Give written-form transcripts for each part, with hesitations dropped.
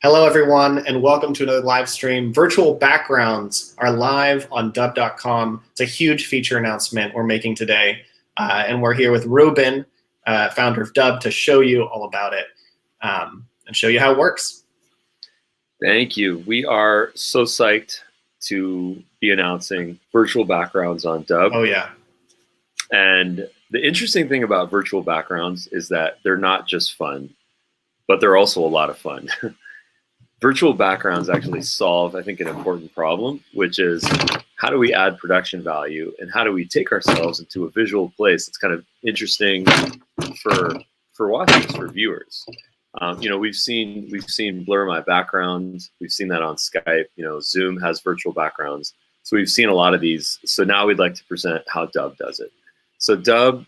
Hello, everyone, and welcome to another live stream. Virtual backgrounds are live on Dubb.com. It's a huge feature announcement we're making today, and we're here with Ruben, founder of Dubb, to show you all about it and show you how it works. Thank you. We are so psyched to be announcing virtual backgrounds on Dubb. Oh, yeah. And the interesting thing about virtual backgrounds is that they're not just fun, but they're also a lot of fun. Virtual backgrounds actually solve, I think, an important problem, which is how do we add production value and how do we take ourselves into a visual place that's kind of interesting for watchers, for viewers. We've seen blur my background. We've seen that on Skype. Zoom has virtual backgrounds. So we've seen a lot of these. So now we'd like to present how Dubb does it. So Dubb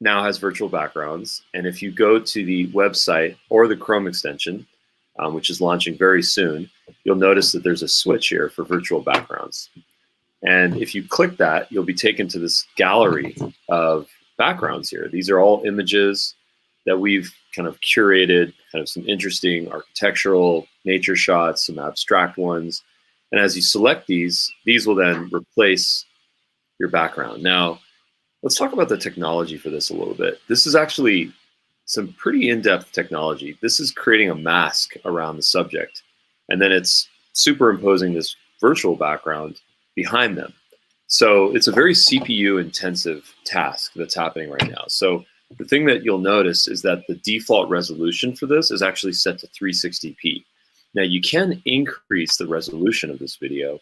now has virtual backgrounds. And if you go to the website or the Chrome extension, which is launching very soon, you'll notice that there's a switch here for virtual backgrounds. And if you click that, you'll be taken to this gallery of backgrounds here. These are all images that we've kind of curated, kind of some interesting architectural nature shots, some abstract ones. And as you select these will then replace your background. Now, let's talk about the technology for this a little bit. This is actually some pretty in-depth technology. This is creating a mask around the subject, and then it's superimposing this virtual background behind them. So it's a very CPU-intensive task that's happening right now. So the thing that you'll notice is that the default resolution for this is actually set to 360p. Now you can increase the resolution of this video,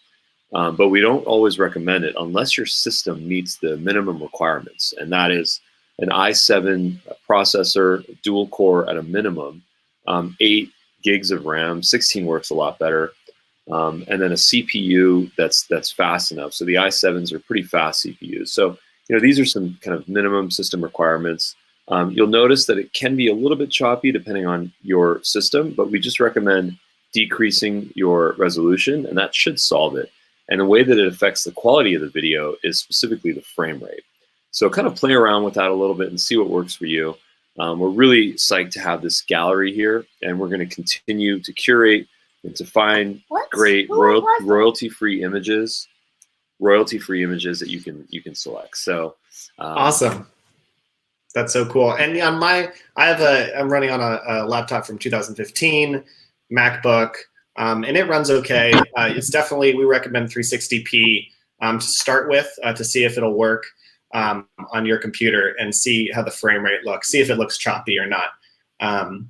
but we don't always recommend it unless your system meets the minimum requirements, and that is an i7 processor, dual core at a minimum, 8 gigs of RAM, 16 works a lot better, and then a CPU that's fast enough. So the i7s are pretty fast CPUs. So these are some kind of minimum system requirements. You'll notice that it can be a little bit choppy depending on your system, but we just recommend decreasing your resolution, and that should solve it. And the way that it affects the quality of the video is specifically the frame rate. So kind of play around with that a little bit and see what works for you. We're really psyched to have this gallery here, and we're going to continue to curate and to find great royalty-free images that you can select. So awesome. That's so cool. And on I'm running on a laptop from 2015, MacBook, and it runs okay. It's definitely, we recommend 360p to start with to see if it'll work on your computer and see how the frame rate looks, see if it looks choppy or not.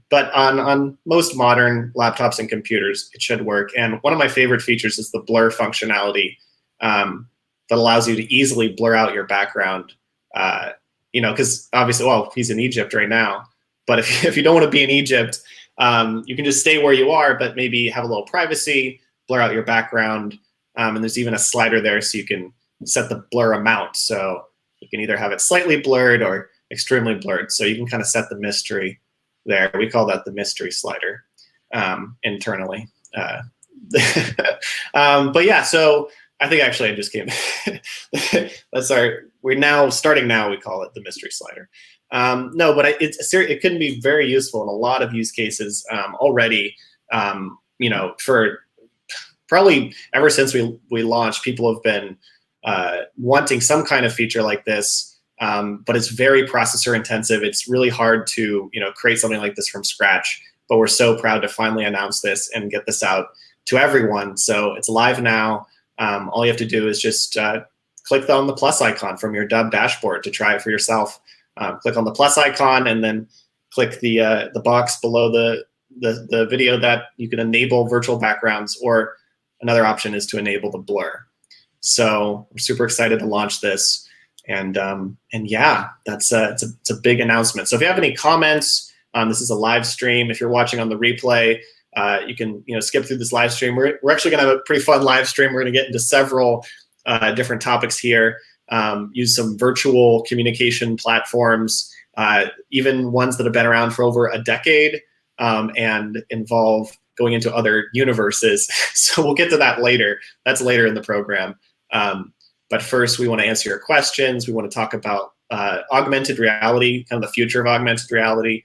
But on most modern laptops and computers, it should work. And one of my favorite features is the blur functionality that allows you to easily blur out your background. Because obviously, well, he's in Egypt right now, but if you don't want to be in Egypt, you can just stay where you are, but maybe have a little privacy, blur out your background. And there's even a slider there so you can set the blur amount. So you can either have it slightly blurred or extremely blurred. So you can kind of set the mystery there. We call that the mystery slider internally. But yeah, so I think actually I just came. We're now starting now. We call it the mystery slider. No, but it can be very useful in a lot of use cases already. For probably ever since we launched, people have been wanting some kind of feature like this, but it's very processor intensive. It's really hard to create something like this from scratch, but we're so proud to finally announce this and get this out to everyone. So it's live now. All you have to do is just click on the plus icon from your Dubb dashboard to try it for yourself. Click on the plus icon and then click the box below the video that you can enable virtual backgrounds, or another option is to enable the blur. So we're super excited to launch this, and yeah, it's a big announcement. So if you have any comments, this is a live stream. If you're watching on the replay, you can skip through this live stream. We're actually going to have a pretty fun live stream. We're going to get into several different topics here. Use some virtual communication platforms, even ones that have been around for over a decade, and involve going into other universes. So we'll get to that later. That's later in the program. But first, we want to answer your questions. We want to talk about augmented reality, kind of the future of augmented reality.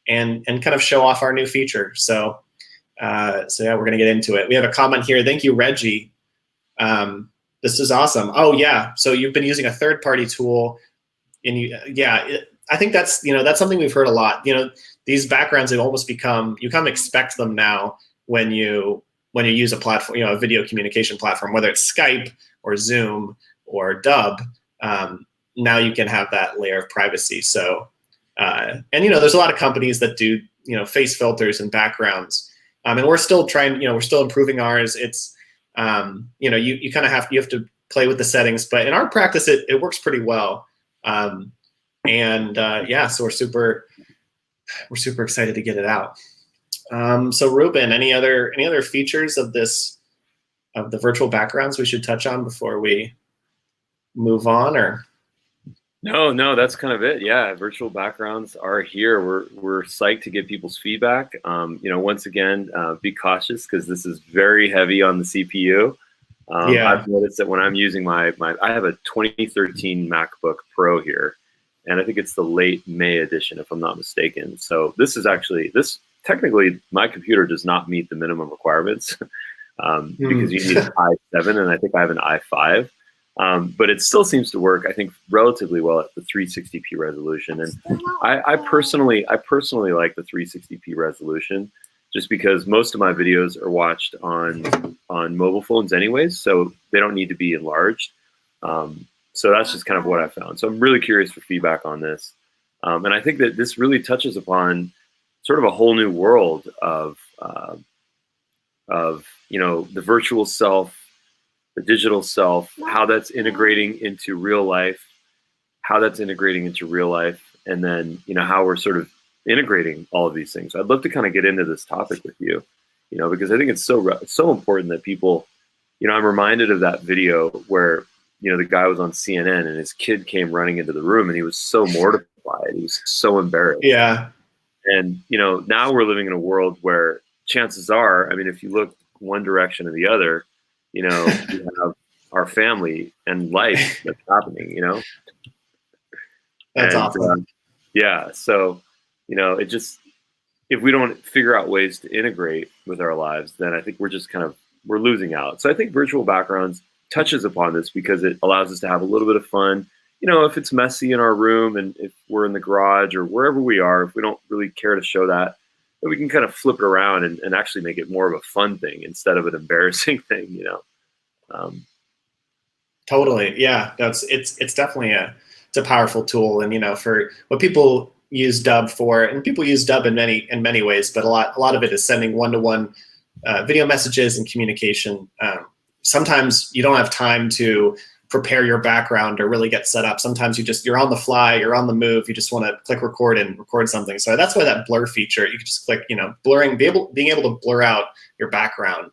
and kind of show off our new feature. So yeah, we're gonna get into it. We have a comment here. Thank you, Reggie. This is awesome. Oh yeah, so you've been using a third-party tool, and I think that's that's something we've heard a lot. These backgrounds have almost become, you kind of expect them now when you use a platform, a video communication platform, whether it's Skype or Zoom or Dubb. Now you can have that layer of privacy. So, and there's a lot of companies that do face filters and backgrounds, and we're still trying. We're still improving ours. It's you kind of have to play with the settings, but in our practice, it works pretty well. Yeah, so we're super excited to get it out. So Ruben, any other features of the virtual backgrounds we should touch on before we move on, or? No, that's kind of it. Yeah, virtual backgrounds are here. We're psyched to get people's feedback. Once again, be cautious because this is very heavy on the CPU. I've noticed that when I'm using I have a 2013 MacBook Pro here, and I think it's the late May edition, if I'm not mistaken. So this technically my computer does not meet the minimum requirements because you need an i7 and I think I have an i5. But it still seems to work, I think, relatively well at the 360p resolution. And I personally like the 360p resolution just because most of my videos are watched on mobile phones anyways, so they don't need to be enlarged. So that's just kind of what I found. So I'm really curious for feedback on this. And I think that this really touches upon sort of a whole new world of the virtual self, the digital self, how that's integrating into real life, and then how we're sort of integrating all of these things. I'd love to kind of get into this topic with you, because I think it's so important that people, I'm reminded of that video where the guy was on CNN and his kid came running into the room and he was so mortified, he was so embarrassed. Yeah. And now we're living in a world where chances are, I mean, if you look one direction or the other, we have our family and life that's happening, That's awesome. Yeah. So, it just, if we don't figure out ways to integrate with our lives, then I think we're losing out. So I think virtual backgrounds touches upon this because it allows us to have a little bit of fun. If it's messy in our room and if we're in the garage or wherever we are, if we don't really care to show that, then we can kind of flip it around and actually make it more of a fun thing instead of an embarrassing thing, Totally. Yeah. It's definitely a powerful tool. And, for what people use Dubb for, and people use Dubb in many ways, but a lot of it is sending one-to-one video messages and communication. Sometimes you don't have time to prepare your background or really get set up. Sometimes you're on the fly, you're on the move, you just want to click record and record something. So that's why that blur feature, you can just click, blurring, being able to blur out your background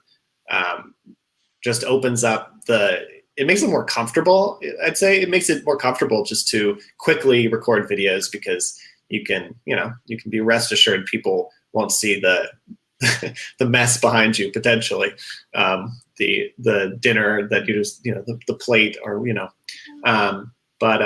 just opens up it makes it more comfortable. I'd say it makes it more comfortable just to quickly record videos because you can be rest assured people won't see the mess behind you potentially. The dinner that you just, the plate or, but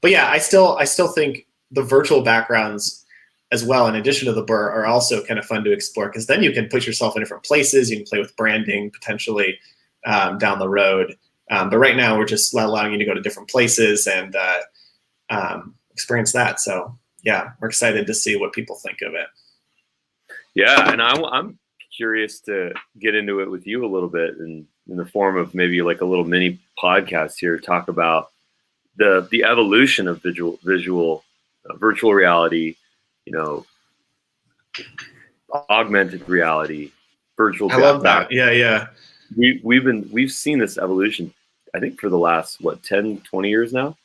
yeah, I still think the virtual backgrounds as well, in addition to the blur, are also kind of fun to explore because then you can put yourself in different places. You can play with branding potentially down the road. But right now we're just allowing you to go to different places and experience that. So yeah, we're excited to see what people think of it. Yeah. And I'm curious to get into it with you a little bit in the form of maybe like a little mini podcast here, talk about the evolution of virtual reality, augmented reality, virtual. I love that. Yeah. We've seen this evolution, I think, for the last 10, 20 years now,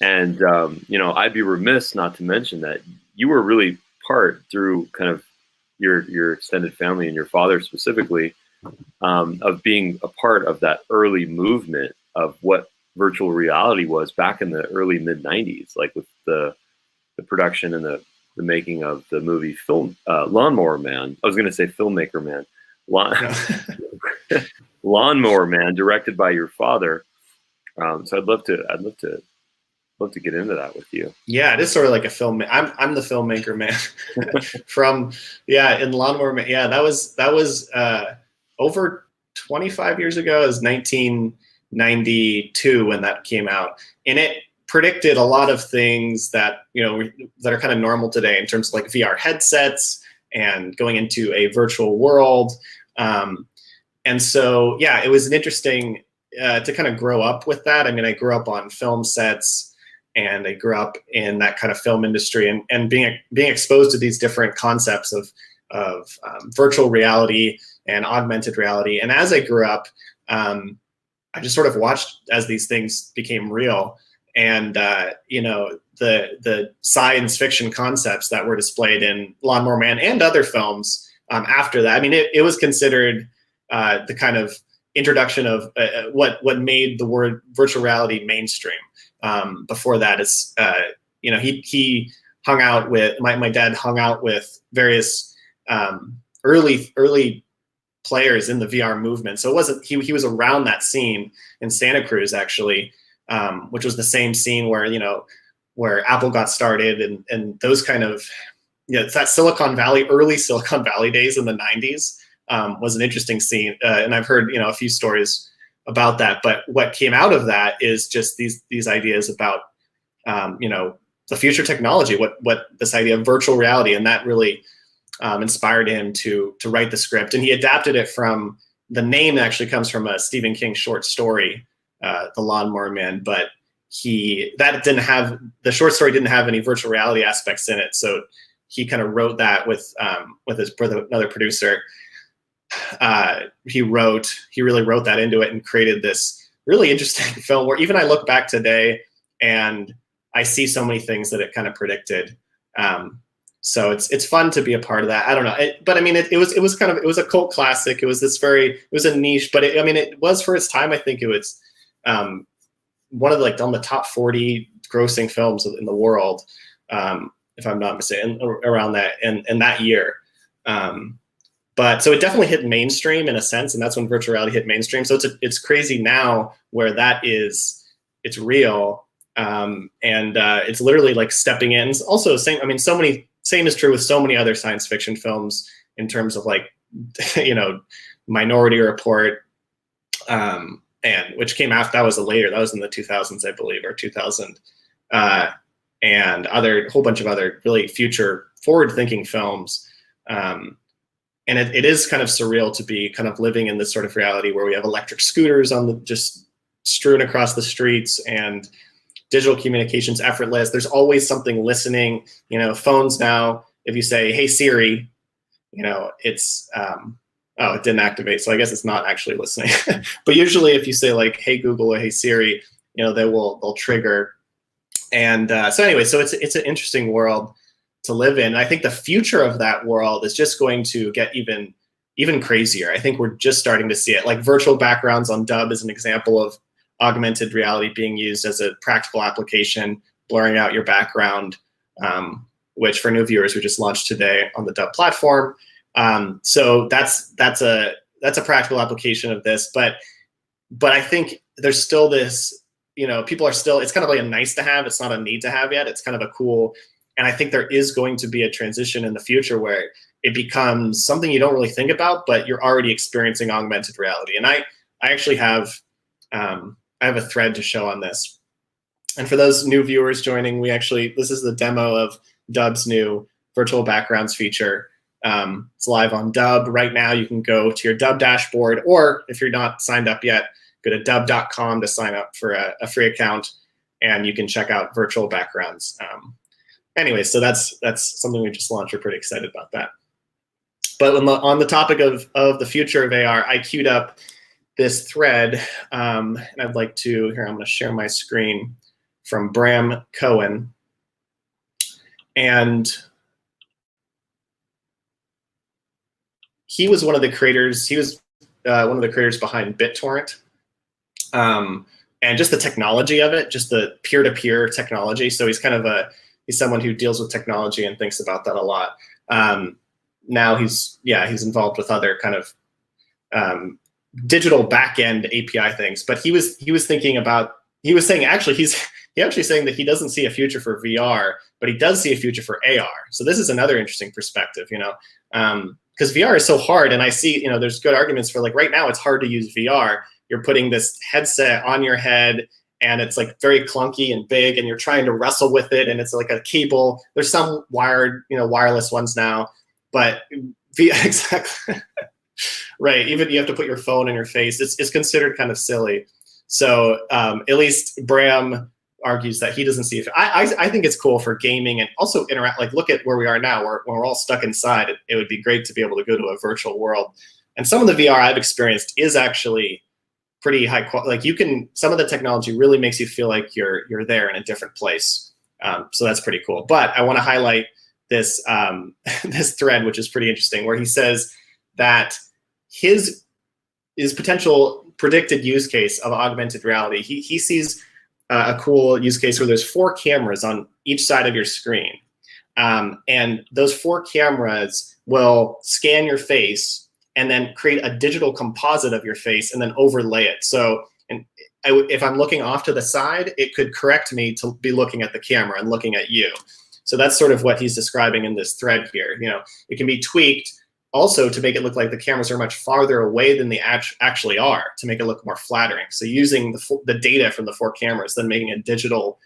and I'd be remiss not to mention that you were really part through kind of your extended family and your father specifically, of being a part of that early movement of what virtual reality was back in the early mid 90s, like with the production and the making of the movie Lawnmower Man. I was going to say Filmmaker Man. Lawnmower Man, directed by your father. So I'd love to love to get into that with you. Yeah, it is sort of like a film. I'm the filmmaker, man. From in Lawnmower Man. Yeah, that was over 25 years ago. It was 1992 when that came out, and it predicted a lot of things that that are kind of normal today in terms of like VR headsets and going into a virtual world. And so it was an interesting to kind of grow up with that. I mean, I grew up on film sets, and I grew up in that kind of film industry, and being exposed to these different concepts of virtual reality and augmented reality. And as I grew up, I just sort of watched as these things became real, and the science fiction concepts that were displayed in Lawnmower Man and other films after that. I mean, it was considered the kind of introduction of what made the word virtual reality mainstream. Before that, is he hung out with my dad hung out with various early players in the VR movement. So it wasn't he was around that scene in Santa Cruz actually, which was the same scene where Apple got started, and those kind of it's that early Silicon Valley days in the 90s. Was an interesting scene, and I've heard a few stories about that. But what came out of that is just these ideas about the future technology, what this idea of virtual reality, and that really inspired him to write the script. And he adapted it from the name that actually comes from a Stephen King short story, The Lawnmower Man. But the short story didn't have any virtual reality aspects in it, so he kind of wrote that with another producer. He really wrote that into it and created this really interesting film where even I look back today and I see so many things that it kind of predicted. So it's fun to be a part of that. I don't know, but I mean, it was a cult classic. It was a niche, but it was for its time. I think it was one of on the top 40 grossing films in the world, if I'm not mistaken, around that in that year. But so it definitely hit mainstream in a sense, and that's when virtual reality hit mainstream. So it's crazy now where it's real, and it's literally like stepping in. It's also same is true with so many other science fiction films in terms of Minority Report, and which came after. That was later. That was in the 2000s, I believe, or 2000, and whole bunch of other really future forward-thinking films. And it is kind of surreal to be kind of living in this sort of reality where we have electric scooters just strewn across the streets, and digital communications effortless. There's always something listening. Phones now, if you say, "Hey Siri," it's it didn't activate, so I guess it's not actually listening. But usually, if you say "Hey Google" or "Hey Siri," they'll trigger. And so anyway, so it's an interesting world to live in. I think the future of that world is just going to get even crazier. I think we're just starting to see it. Like virtual backgrounds on Dubb is an example of augmented reality being used as a practical application, blurring out your background, which for new viewers we just launched today on the Dubb platform. So that's a practical application of this. But I think there's still this, people are still, it's kind of like a nice to have. It's not a need to have yet. It's kind of a cool. And I think there is going to be a transition in the future where it becomes something you don't really think about, but you're already experiencing augmented reality. And I actually have a thread to show on this. And for those new viewers joining, this is the demo of Dubb's new virtual backgrounds feature. It's live on Dubb right now. You can go to your Dubb dashboard, or if you're not signed up yet, go to dubb.com to sign up for a free account, and you can check out virtual backgrounds. Anyway, so that's something we just launched. We're pretty excited about that. But on the topic of the future of AR, I queued up this thread, and I'd like to, I'm going to share my screen, from Bram Cohen. And he was one of the creators. He was one of the creators behind BitTorrent, and just the technology of it, just the peer-to-peer technology. So he's kind of he's someone who deals with technology and thinks about that a lot. Now he's involved with other kind of digital back-end API things. But he was saying actually he he actually saying that he doesn't see a future for VR, but he does see a future for AR. So this is another interesting perspective, because VR is so hard, and I see, there's good arguments for, like, right now it's hard to use VR. You're putting this headset on your head, and it's like very clunky and big, and you're trying to wrestle with it, and it's like a cable. There's some wired, wireless ones now, but exactly right. Even you have to put your phone in your face. It's considered kind of silly. So at least Bram argues that he doesn't see it. I think it's cool for gaming and also interact. Like, look at where we are now, where when we're all stuck inside. It would be great to be able to go to a virtual world. And some of the VR I've experienced is actually pretty high quality. Like, some of the technology really makes you feel like you're there in a different place. So that's pretty cool. But I want to highlight this this thread, which is pretty interesting, where he says that his potential predicted use case of augmented reality, he sees a cool use case where there's 4 cameras on each side of your screen. And those 4 cameras will scan your face and then create a digital composite of your face and then overlay it. So if I'm looking off to the side, it could correct me to be looking at the camera and looking at you. So that's sort of what he's describing in this thread here. It can be tweaked also to make it look like the cameras are much farther away than they actually are, to make it look more flattering. So using the data from the 4 cameras, then making a digital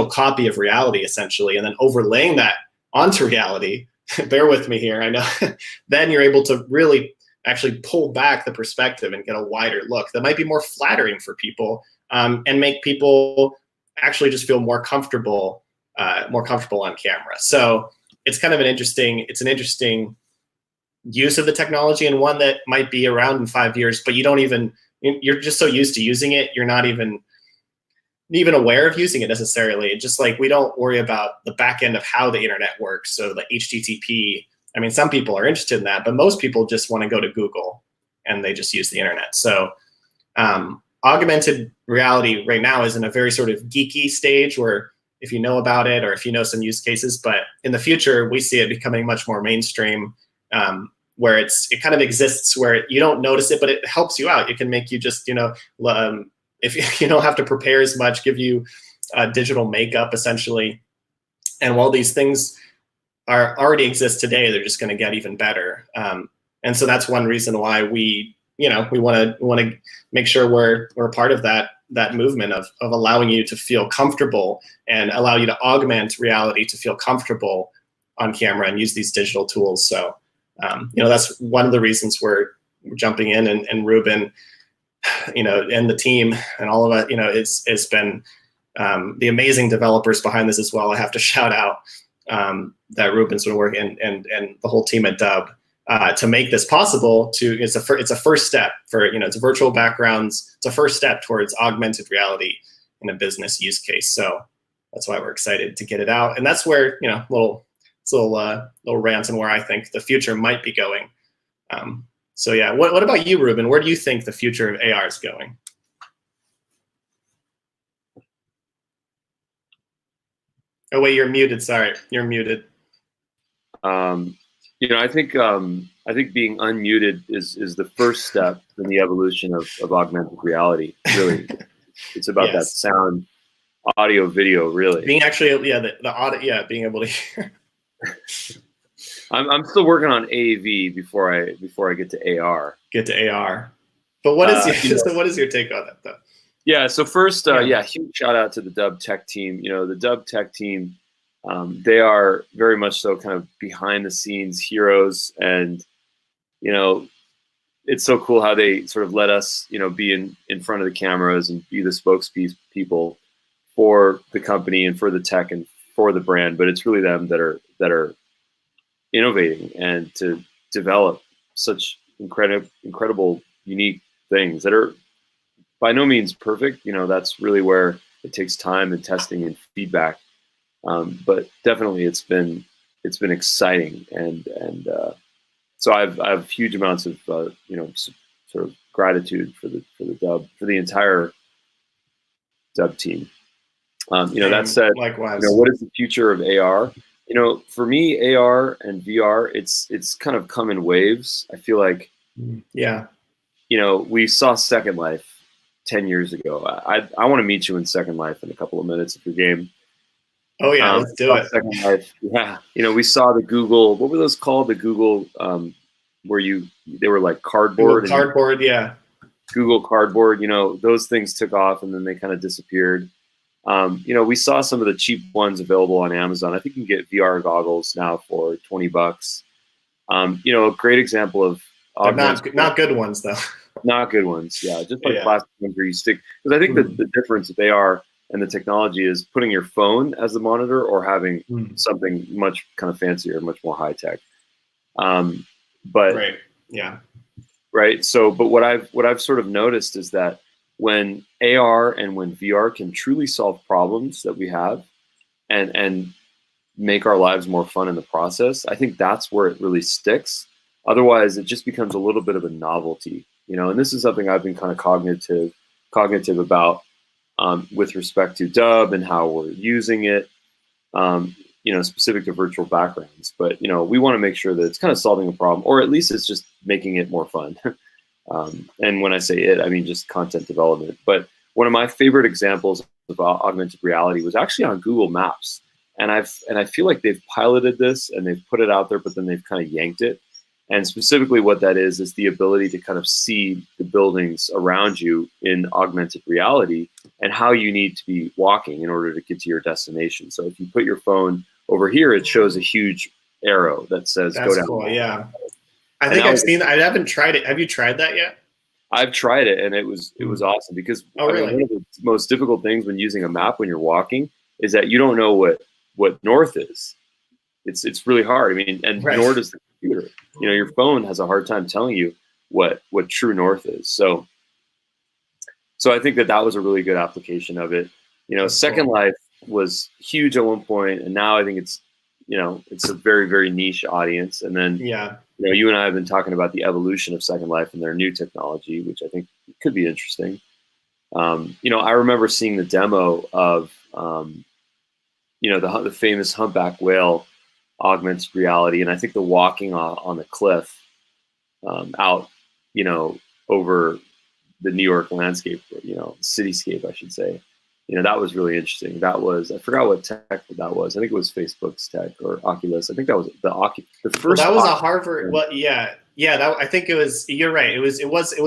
copy of reality, essentially, and then overlaying that onto reality. Bear with me here, I know. Then you're able to really actually pull back the perspective and get a wider look that might be more flattering for people, and make people actually just feel more comfortable on camera. So it's kind of an interesting use of the technology, and one that might be around in 5 years, but you're just so used to using it, you're not even aware of using it necessarily. It's just like, we don't worry about the back end of how the internet works. So the HTTP, I mean, some people are interested in that, but most people just want to go to Google and they just use the internet. So augmented reality right now is in a very sort of geeky stage, where if you know about it or if you know some use cases, but in the future, we see it becoming much more mainstream, where it kind of exists where you don't notice it, but it helps you out. It can make you just, if you don't have to prepare as much, give you digital makeup, essentially. And while these things already exist today, they're just going to get even better. And so that's one reason why we want to make sure we're a part of that movement of allowing you to feel comfortable and allow you to augment reality to feel comfortable on camera and use these digital tools. So, that's one of the reasons we're jumping in, and Ruben, and the team and all of it, it's been the amazing developers behind this as well. I have to shout out that Ruben's been working and the whole team at Dubb to make this possible. It's a first step for, it's virtual backgrounds. It's a first step towards augmented reality in a business use case. So that's why we're excited to get it out. And that's where, little rant on where I think the future might be going. So yeah, what about you, Ruben? Where do you think the future of AR is going? Oh wait, you're muted. Sorry, you're muted. I think being unmuted is the first step in the evolution of augmented reality. Really, it's about that sound, audio, video. Really, being actually, the audio, being able to hear. I'm still working on AV before I get to AR. But what is what is your take on that though? Yeah. So first, huge shout out to the Dubb tech team. The Dubb tech team, they are very much so kind of behind the scenes heroes, and it's so cool how they sort of let us be in front of the cameras and be the spokespeople for the company and for the tech and for the brand. But it's really them that are innovating and to develop such incredible, unique things that are by no means perfect. That's really where it takes time and testing and feedback. But definitely it's been exciting, and so I have huge amounts of sort of gratitude for the entire Dubb team. That said, likewise, what is the future of AR? For me, AR and VR, it's kind of come in waves. I feel like, we saw Second Life, 10 years ago. I want to meet you in Second Life in a couple of minutes if you're game. Oh yeah, let's do it. Second Life. Yeah, we saw the Google. What were those called? The Google, where they were like cardboard. Google Cardboard, yeah. Google Cardboard. Those things took off and then they kind of disappeared. We saw some of the cheap ones available on Amazon. I think you can get VR goggles now for $20. A great example of not good ones though. Not good ones, yeah. Just like plastic ones where you stick. Because I think the difference that they are and the technology is putting your phone as the monitor or having something much kind of fancier, much more high tech. But right, yeah, right. So, but what I've sort of noticed is that when AR and when VR can truly solve problems that we have, and make our lives more fun in the process, I think that's where it really sticks. Otherwise, it just becomes a little bit of a novelty, And this is something I've been kind of cognitive about with respect to Dubb and how we're using it, specific to virtual backgrounds. But we want to make sure that it's kind of solving a problem, or at least it's just making it more fun. And when I say it, I mean just content development. But one of my favorite examples of augmented reality was actually on Google Maps. And I feel like they've piloted this and they've put it out there, but then they've kind of yanked it. And specifically what that is the ability to kind of see the buildings around you in augmented reality and how you need to be walking in order to get to your destination. So if you put your phone over here, it shows a huge arrow that says That's go down. Cool, yeah. I think I've seen that. I haven't tried it. Have you tried that yet? I've tried it, and it was awesome because really? One of the most difficult things when using a map when you're walking is that you don't know what north is. It's really hard. I mean, and right. Nor does the computer. Your phone has a hard time telling you what true north is. So I think that was a really good application of it. Second Life was huge at one point, and now I think it's a very, very niche audience. And then you and I have been talking about the evolution of Second Life and their new technology, which I think could be interesting. I remember seeing the demo of the famous humpback whale augmented reality, and I think the walking on the cliff out over the New York landscape, cityscape I should say. That was really interesting. That was, I forgot what tech that was. I think it was Facebook's tech or Oculus. I think that was the first. Well, that was a Harvard. Well, yeah. I think it was. You're right. It was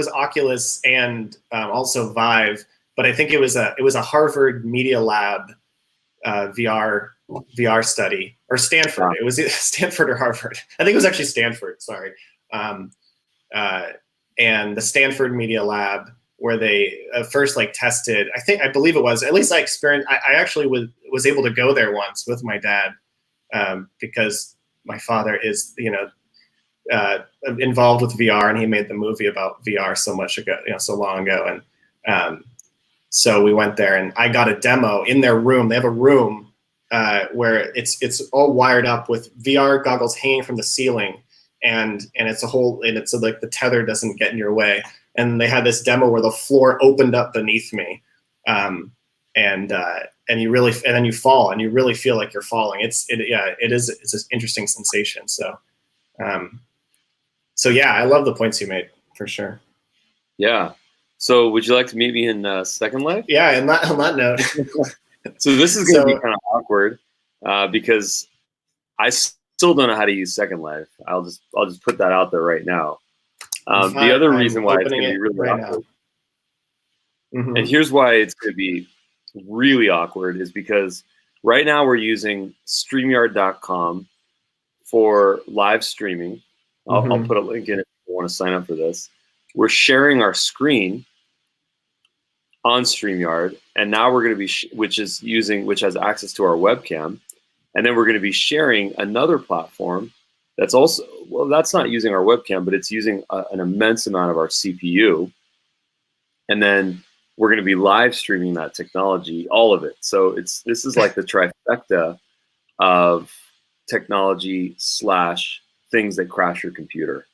Oculus and also Vive, but I think it was a Harvard Media Lab VR study, or Stanford. It was Stanford or Harvard. I think it was actually Stanford. Sorry. And the Stanford Media Lab, where they first tested, I believe it was, at least I experienced, I actually was able to go there once with my dad because my father is, involved with VR, and he made the movie about VR so long ago. And so we went there and I got a demo in their room. They have a room where it's all wired up with VR goggles hanging from the ceiling, and it's like the tether doesn't get in your way. And they had this demo where the floor opened up beneath me, and then you fall, and you really feel like you're falling. It's an interesting sensation. So yeah, I love the points you made for sure. Yeah. So would you like to meet me in Second Life? Yeah. On that note. So this is going to be kind of awkward because I still don't know how to use Second Life. I'll just put that out there right now. The other reason why it's going to be really awkward, and here's why it's going to be really awkward, is because right now we're using StreamYard.com for live streaming. I'll put a link in if you want to sign up for this. We're sharing our screen on StreamYard, and now we're going to be, which has access to our webcam, and then we're going to be sharing another platform that's also, that's not using our webcam, but it's using an immense amount of our CPU. And then we're going to be live streaming that technology, all of it. So this is like the trifecta of technology / things that crash your computer.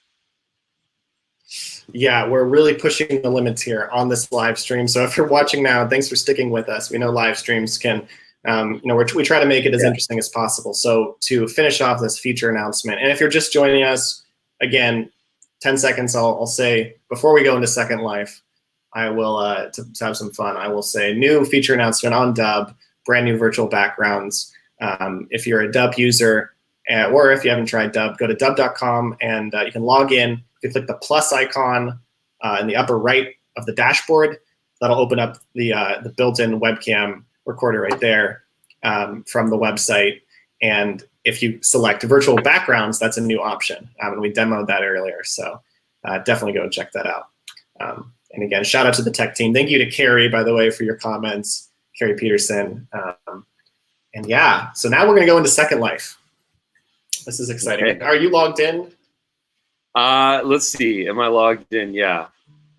Yeah, we're really pushing the limits here on this live stream. So if you're watching now, thanks for sticking with us. We know live streams can, we try to make it as interesting as possible. So to finish off this feature announcement, and if you're just joining us, again, 10 seconds, I'll say, before we go into Second Life, I will to have some fun. I will say new feature announcement on Dubb, brand new virtual backgrounds. If you're a Dubb user, or if you haven't tried Dubb, go to dubb.com and you can log in. You click the plus icon in the upper right of the dashboard. That'll open up the built-in webcam recorder right there from the website. And if you select virtual backgrounds, that's a new option. And we demoed that earlier, so definitely go and check that out. And again, shout out to the tech team. Thank you to Carrie, by the way, for your comments, Carrie Peterson. And yeah, so now we're gonna go into Second Life. This is exciting. Okay. Are you logged in? Let's see, am I logged in? Yeah,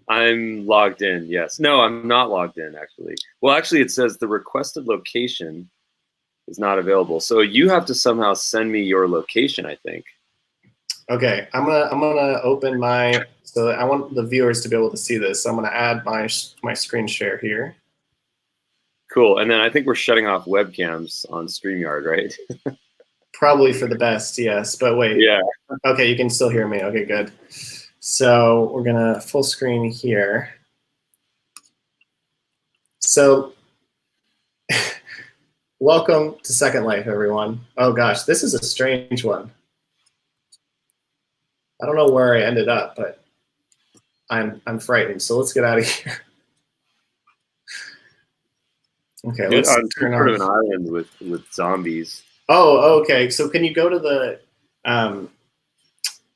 I'm logged in, yes. No, I'm not logged in, actually. Well, actually, it says the requested location is not available. So you have to somehow send me your location, I think. Okay, I'm gonna open my, so I want the viewers to be able to see this. So I'm gonna add my screen share here. Cool, and then I think we're shutting off webcams on StreamYard, right? Probably for the best, yes, but wait. Yeah. Okay, you can still hear me, okay, good. So we're gonna full screen here. So, welcome to Second Life, everyone. Oh gosh, this is a strange one. I don't know where I ended up, but I'm frightened. So let's get out of here. Okay, let's turn on. Sort of an island with zombies. Oh, okay. So can you go to the?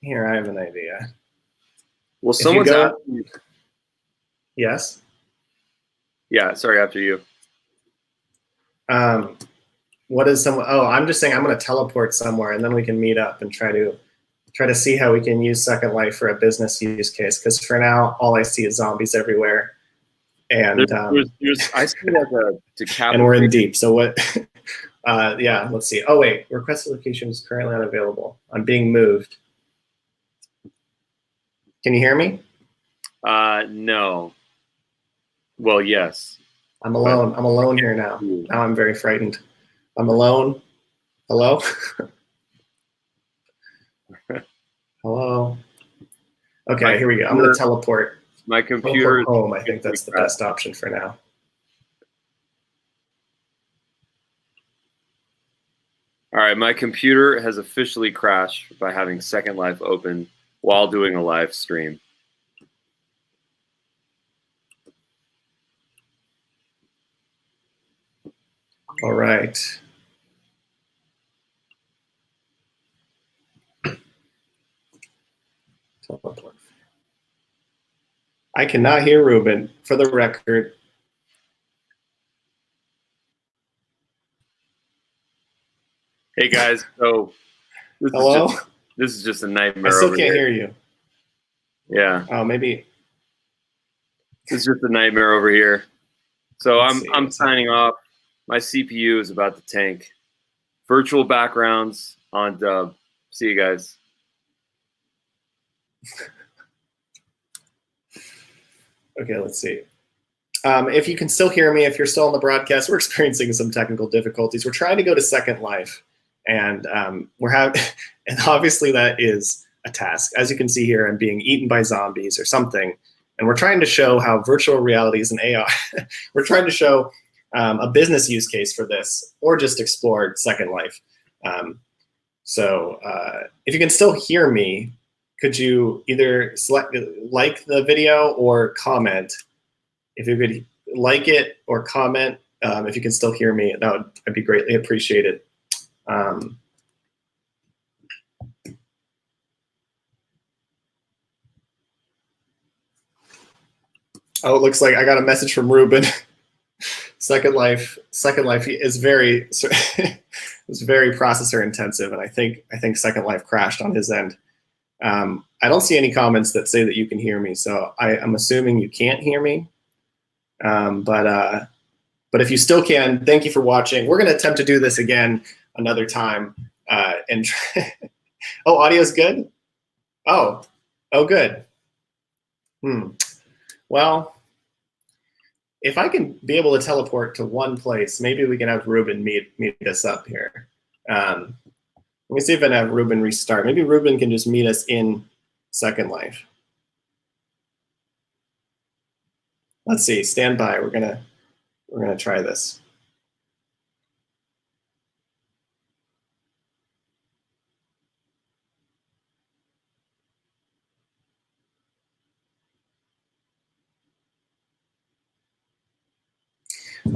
Here, I have an idea. Well, someone's asking. Yes. Yeah. Sorry. After you. What is someone? Oh, I'm just saying I'm going to teleport somewhere, and then we can meet up and try to see how we can use Second Life for a business use case. Because for now, all I see is zombies everywhere, and I see like a decapitated. And we're in deep. So what? Yeah, let's see. Oh wait, requested location is currently unavailable. I'm being moved. Can you hear me? No. Well, yes. I'm alone. I'm alone here now. Now I'm very frightened. I'm alone. Hello? Hello? Okay, here we go. I'm going to teleport. My computer. Home. I think that's the best option for now. All right, my computer has officially crashed by having Second Life open while doing a live stream. All right. Teleport. I cannot hear Ruben, for the record. Hey guys, so hello? This is just a nightmare. I still can't hear you. Yeah. Oh, maybe. It's just a nightmare over here. So I'm signing off. My CPU is about to tank. Virtual backgrounds on Dubb. See you guys. Okay, let's see. If you can still hear me, if you're still on the broadcast, we're experiencing some technical difficulties. We're trying to go to Second Life, and we're having, and obviously that is a task. As you can see here, I'm being eaten by zombies or something, and we're trying to show how virtual reality is an AR. We're trying to show a business use case for this, or just explore Second Life. So if you can still hear me, could you either like the video or comment? If you could like it or comment, if you can still hear me, I'd be greatly appreciated. Oh, it looks like I got a message from Ruben. Second Life is very it's very processor intensive, and I think Second Life crashed on his end. I don't see any comments that say that you can hear me, so I'm assuming you can't hear me. But if you still can, thank you for watching. We're going to attempt to do this again another time. And oh, audio's good? Oh, good. Well, if I can be able to teleport to one place, maybe we can have Ruben meet us up here. Let me see if I can have Ruben restart. Maybe Ruben can just meet us in Second Life. Let's see. Stand by. We're gonna try this.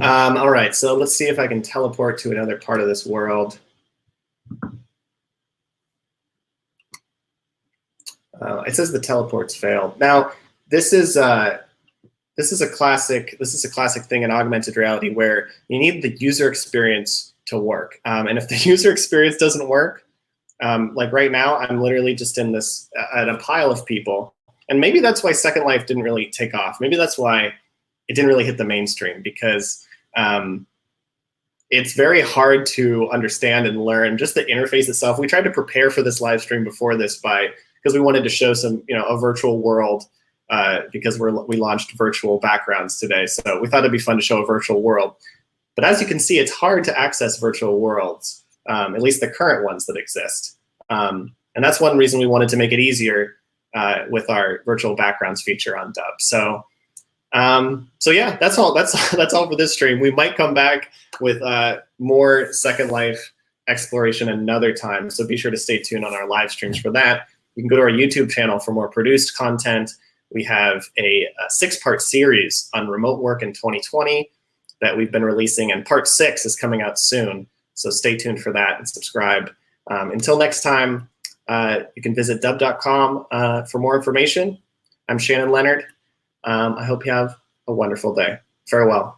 All right, so let's see if I can teleport to another part of this world. It says the teleport's failed. Now, this is a classic thing in augmented reality where you need the user experience to work. And if the user experience doesn't work, like right now, I'm literally just in this at a pile of people, and maybe that's why Second Life didn't really take off. Maybe that's why it didn't really hit the mainstream, because it's very hard to understand and learn just the interface itself. We tried to prepare for this live stream before this because we wanted to show some, a virtual world, because we launched virtual backgrounds today. So we thought it'd be fun to show a virtual world. But as you can see, it's hard to access virtual worlds, at least the current ones that exist. And that's one reason we wanted to make it easier with our virtual backgrounds feature on Dubb. So yeah, that's all. That's all for this stream. We might come back with more Second Life exploration another time. So be sure to stay tuned on our live streams for that. You can go to our YouTube channel for more produced content. We have a 6-part series on remote work in 2020 that we've been releasing, and part 6 is coming out soon. So stay tuned for that and subscribe. Until next time, you can visit dubb.com for more information. I'm Shannon Leonard. I hope you have a wonderful day. Farewell.